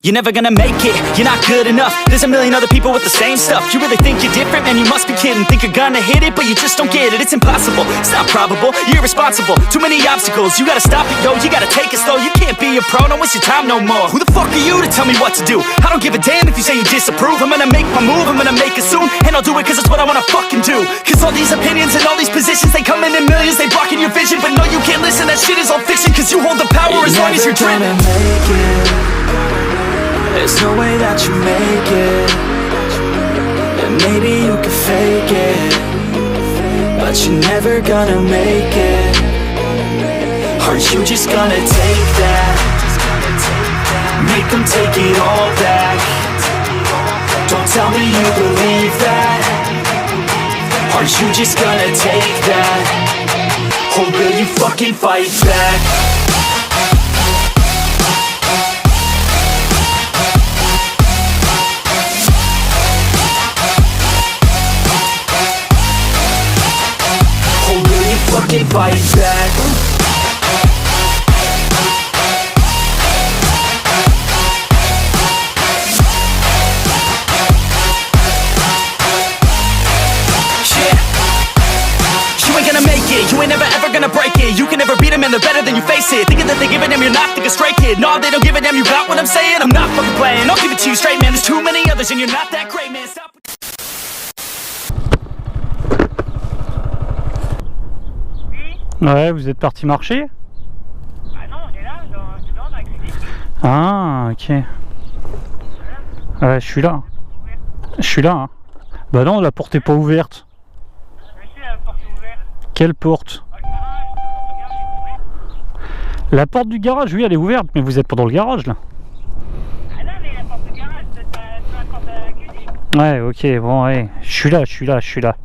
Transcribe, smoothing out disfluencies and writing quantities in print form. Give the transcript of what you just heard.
You're never gonna make it, you're not good enough. There's a million other people with the same stuff. You really think you're different? Man, you must be kidding. Think you're gonna hit it, but you just don't get it. It's impossible, it's not probable, you're irresponsible. Too many obstacles, you gotta stop it, yo. You gotta take it slow, you can't be a pro. Don't waste your time no more. Who the fuck are you to tell me what to do? I don't give a damn if you say you disapprove. I'm gonna make my move, I'm gonna make it soon. And I'll do it cause it's what I wanna fucking do. Cause all these opinions and all these positions, they come in millions, they blocking your vision. But no, you can't listen, that shit is all fiction. Cause you hold the power as long as you're driven. There's no way that you make it. And maybe you can fake it, but you're never gonna make it. Are you just gonna take that? Make them take it all back. Don't tell me you believe that. Are you just gonna take that? Or will you fucking fight back? Fucking fight back. Yeah. You ain't gonna make it, you ain't never ever gonna break it. You can never beat them and they're better than you face it. Thinking that they give a damn, you're not thinking straight, kid. No, they don't give a damn, you got what I'm saying? I'm not fucking playing, I'll give it to you straight, man. There's too many others and you're not that great, man. Stop. Ouais, vous êtes parti marcher? Ah non, on est là, dedans, dans la cuisine. Ah, ok. Voilà. Ouais, je suis là. Je suis là, hein. Bah non, la porte est pas ouverte. Mais c'est la porte est ouverte. Quelle porte? La porte du garage, oui, elle est ouverte, mais vous êtes pas dans le garage, là. Ah non, mais la porte du garage, c'est la porte de la cuisine. Ouais, ok, bon, ouais. Je suis là, je suis là, je suis là.